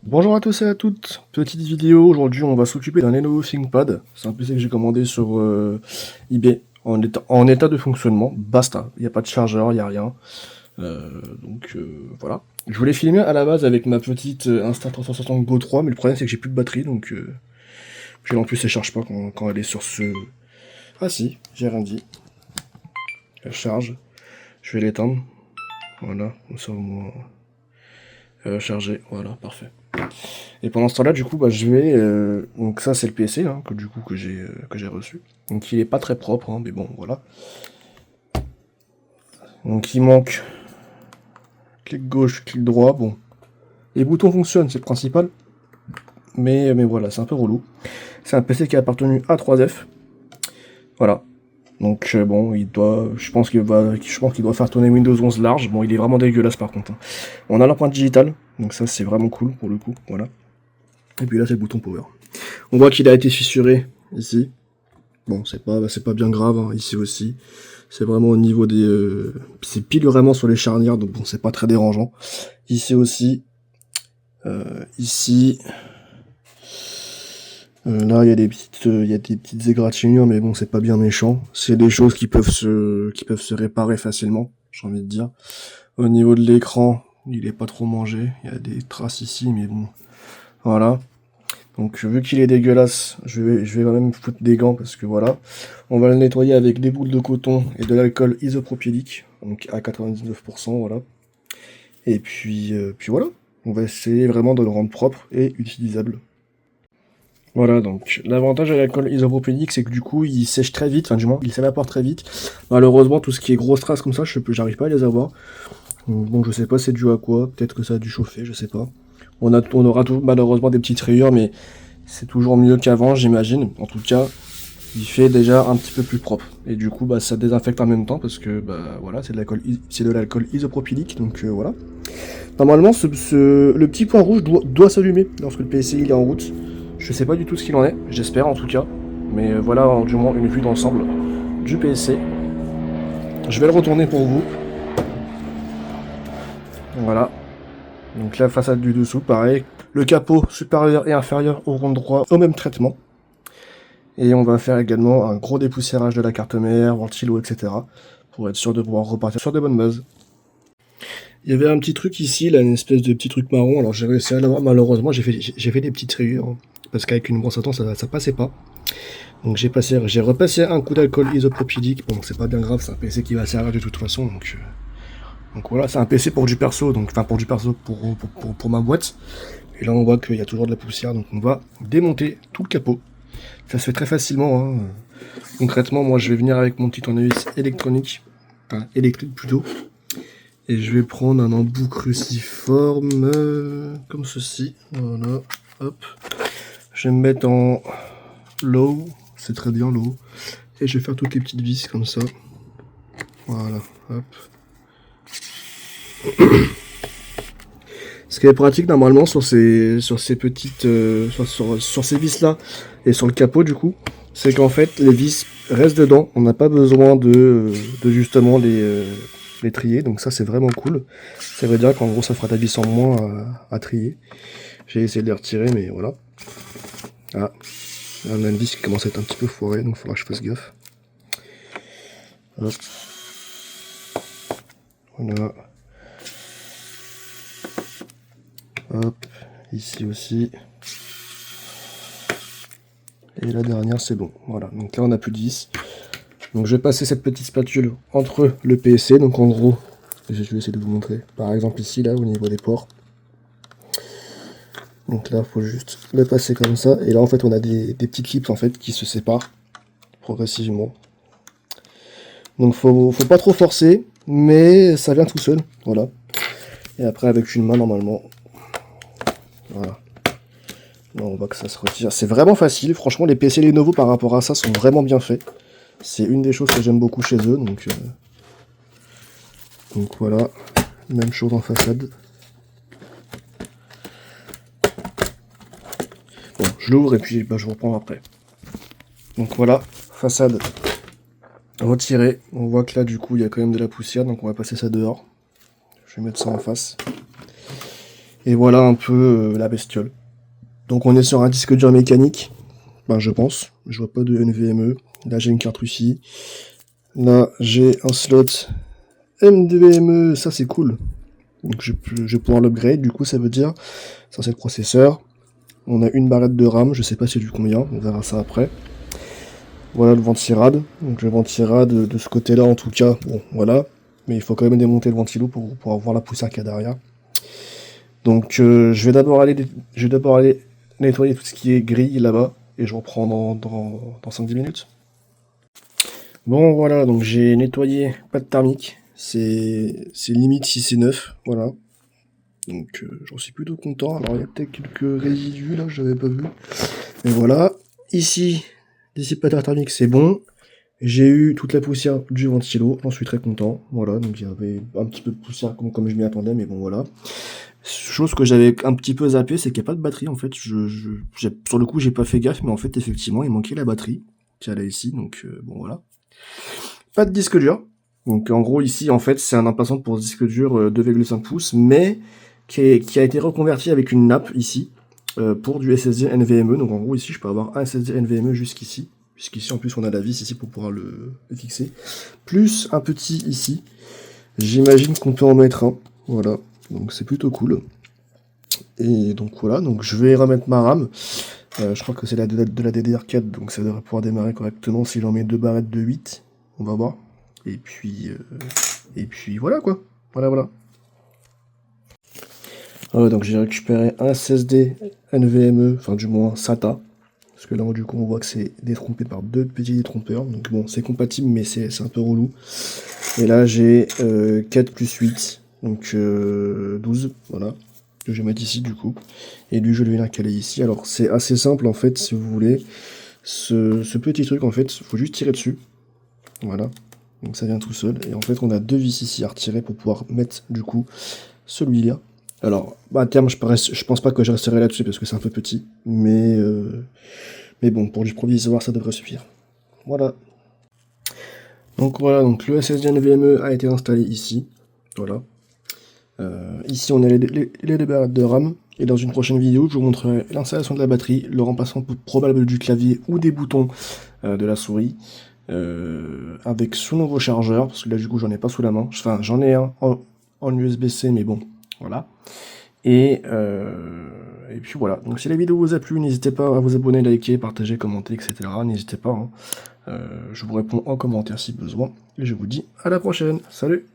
Bonjour à tous et à toutes, petite vidéo, aujourd'hui on va s'occuper d'un Lenovo ThinkPad, c'est un PC que j'ai commandé sur eBay, en état de fonctionnement, basta, il n'y a pas de chargeur, il n'y a rien, voilà. Je voulais filmer à la base avec ma petite Insta360 Go 3, mais le problème c'est que j'ai plus de batterie, puis en plus elle charge pas quand elle est sur ce... Ah si, j'ai rien dit, elle charge, je vais l'éteindre, voilà, comme ça au moins... Elle va charger, voilà, parfait. Et pendant ce temps-là, du coup, je vais... donc ça, c'est le PC, hein, que j'ai reçu. Donc il est pas très propre, hein, mais bon, voilà. Donc il manque clic gauche, clic droit, bon. Les boutons fonctionnent, c'est le principal. Mais voilà, c'est un peu relou. C'est un PC qui a appartenu à 3F. Voilà. Donc bon, je pense qu'il doit faire tourner Windows 11 large. Bon, il est vraiment dégueulasse par contre, hein. On a l'empreinte digitale, donc ça c'est vraiment cool pour le coup, voilà. Et puis là c'est le bouton power. On voit qu'il a été fissuré ici. Bon, c'est pas bien grave, hein, ici aussi. C'est vraiment au niveau des... c'est pile vraiment sur les charnières, donc bon, c'est pas très dérangeant. Ici aussi. Ici. Là, il y a des petites égratignures, mais bon, c'est pas bien méchant. C'est des choses qui peuvent se réparer facilement, j'ai envie de dire. Au niveau de l'écran, il est pas trop mangé. Il y a des traces ici, mais bon, voilà. Donc vu qu'il est dégueulasse, je vais quand même foutre des gants parce que voilà. On va le nettoyer avec des boules de coton et de l'alcool isopropylique, donc à 99%, voilà. Et puis voilà. On va essayer vraiment de le rendre propre et utilisable. Voilà, donc l'avantage de l'alcool isopropylique, c'est que du coup, il sèche très vite, enfin du moins, il s'évapore très vite. Malheureusement, tout ce qui est grosse traces comme ça, j'arrive pas à les avoir. Bon, je sais pas c'est dû à quoi, peut-être que ça a dû chauffer, je sais pas. On aura malheureusement des petites rayures, mais c'est toujours mieux qu'avant, j'imagine. En tout cas, il fait déjà un petit peu plus propre. Et du coup, ça désinfecte en même temps parce que, voilà, c'est de l'alcool isopropylique, donc voilà. Normalement, le petit point rouge doit s'allumer lorsque le PC il est en route. Je sais pas du tout ce qu'il en est, j'espère en tout cas. Mais voilà, du moins une vue d'ensemble du PC. Je vais le retourner pour vous. Voilà. Donc la façade du dessous, pareil. Le capot supérieur et inférieur auront droit au même traitement. Et on va faire également un gros dépoussiérage de la carte mère, ventilo, etc. Pour être sûr de pouvoir repartir sur de bonnes bases. Il y avait un petit truc ici, là, une espèce de petit truc marron. Alors j'ai réussi à l'avoir, malheureusement, j'ai fait des petites rayures. Hein, parce qu'avec une brosse à dents, ça passait pas. Donc j'ai repassé un coup d'alcool isopropylique. Bon, c'est pas bien grave, c'est un PC qui va servir de toute façon. Donc voilà, c'est un PC pour du perso, pour du perso pour ma boîte. Et là on voit qu'il y a toujours de la poussière, donc on va démonter tout le capot. Ça se fait très facilement, hein. Concrètement, moi je vais venir avec mon petit tournevis électronique, enfin électrique plutôt, et je vais prendre un embout cruciforme comme ceci. Voilà, hop. Je vais me mettre en low, c'est très bien low, et je vais faire toutes les petites vis comme ça. Voilà, hop. Ce qui est pratique normalement sur ces petites, sur ces vis là et sur le capot du coup, c'est qu'en fait les vis restent dedans. On n'a pas besoin de justement les trier. Donc ça c'est vraiment cool. Ça veut dire qu'en gros ça fera ta vis en moins à trier. J'ai essayé de les retirer mais voilà. Ah, on a une vis qui commence à être un petit peu foirée donc il faudra que je fasse gaffe. Hop. Voilà. Hop, ici aussi. Et la dernière, c'est bon. Voilà, donc là, on n'a plus de vis. Donc je vais passer cette petite spatule entre le PC. Donc en gros, je vais essayer de vous montrer. Par exemple ici, là, au niveau des ports. Donc là, il faut juste le passer comme ça. Et là, en fait, on a des petits clips, en fait, qui se séparent progressivement. Donc faut pas trop forcer, mais ça vient tout seul. Voilà. Et après, avec une main, normalement. Voilà. Là, on voit que ça se retire. C'est vraiment facile. Franchement, les PC Lenovo par rapport à ça sont vraiment bien faits. C'est une des choses que j'aime beaucoup chez eux. Donc voilà. Même chose en façade. Bon, je l'ouvre et puis je vous reprends après. Donc voilà, façade retirée. On voit que là, du coup, il y a quand même de la poussière. Donc on va passer ça dehors. Je vais mettre ça en face. Et voilà un peu la bestiole. Donc on est sur un disque dur mécanique, ben je pense. Je vois pas de NVMe. Là j'ai une carte Wi-Fi. Là j'ai un slot NVMe, ça c'est cool. Donc je vais pouvoir l'upgrade, du coup ça veut dire, ça c'est le processeur. On a une barrette de RAM, je sais pas c'est du combien, on verra ça après. Voilà le ventirad. Donc le ventirad de ce côté-là en tout cas, bon voilà. Mais il faut quand même démonter le ventilo pour avoir la poussière qu'il y a derrière. Donc je vais d'abord aller nettoyer tout ce qui est grille là-bas. Et je reprends dans 5-10 minutes. Bon voilà, donc j'ai nettoyé, pas de thermique. C'est limite 6 et 9, voilà. Donc j'en suis plutôt content. Alors il y a peut-être quelques résidus là, je n'avais pas vu. Mais voilà. Ici, dissipateur thermique, c'est bon. J'ai eu toute la poussière du ventilo, j'en suis très content. Voilà, donc il y avait un petit peu de poussière comme je m'y attendais, mais bon voilà. Chose que j'avais un petit peu zappé, c'est qu'il n'y a pas de batterie en fait. Sur le coup, j'ai pas fait gaffe, mais en fait, effectivement, il manquait la batterie qui allait ici, donc bon voilà. Pas de disque dur. Donc en gros, ici, en fait, c'est un emplacement pour disque dur 2,5 pouces, mais qui a été reconverti avec une nappe ici pour du SSD NVMe. Donc en gros, ici, je peux avoir un SSD NVMe jusqu'ici. Puisqu'ici, en plus, on a la vis ici pour pouvoir le fixer. Plus un petit ici. J'imagine qu'on peut en mettre un. Voilà. Donc c'est plutôt cool. Et donc voilà. Donc je vais remettre ma RAM. Je crois que c'est de la DDR4. Donc ça devrait pouvoir démarrer correctement si j'en mets 2 barrettes de 8. On va voir. Et puis voilà quoi. Voilà. Donc j'ai récupéré un SSD NVMe. Enfin du moins SATA. Parce que là, du coup, on voit que c'est détrompé par 2 petits détrompeurs. Donc bon, c'est compatible, mais c'est un peu relou. Et là, j'ai 4 plus 8. Donc 12, voilà. Que je vais mettre ici, du coup. Et lui, je vais l'incaler ici. Alors, c'est assez simple, en fait, si vous voulez. Ce petit truc, en fait, il faut juste tirer dessus. Voilà. Donc ça vient tout seul. Et en fait, on a 2 vis ici à retirer pour pouvoir mettre, du coup, celui-là. Alors, à terme, je pense pas que je resterai là-dessus parce que c'est un peu petit. Mais bon, pour du provisoire, ça devrait suffire. Voilà. Donc voilà, donc le SSD NVMe a été installé ici. Voilà. Ici, on a les deux barrettes de RAM. Et dans une prochaine vidéo, je vous montrerai l'installation de la batterie, le remplacement probable du clavier ou des boutons de la souris. Avec ce nouveau chargeur, parce que là, du coup, j'en ai pas sous la main. Enfin, j'en ai un en USB-C, mais bon, voilà. Et puis voilà. Donc si la vidéo vous a plu, n'hésitez pas à vous abonner, liker, partager, commenter, etc. N'hésitez pas. Hein. Je vous réponds en commentaire si besoin. Et je vous dis à la prochaine. Salut!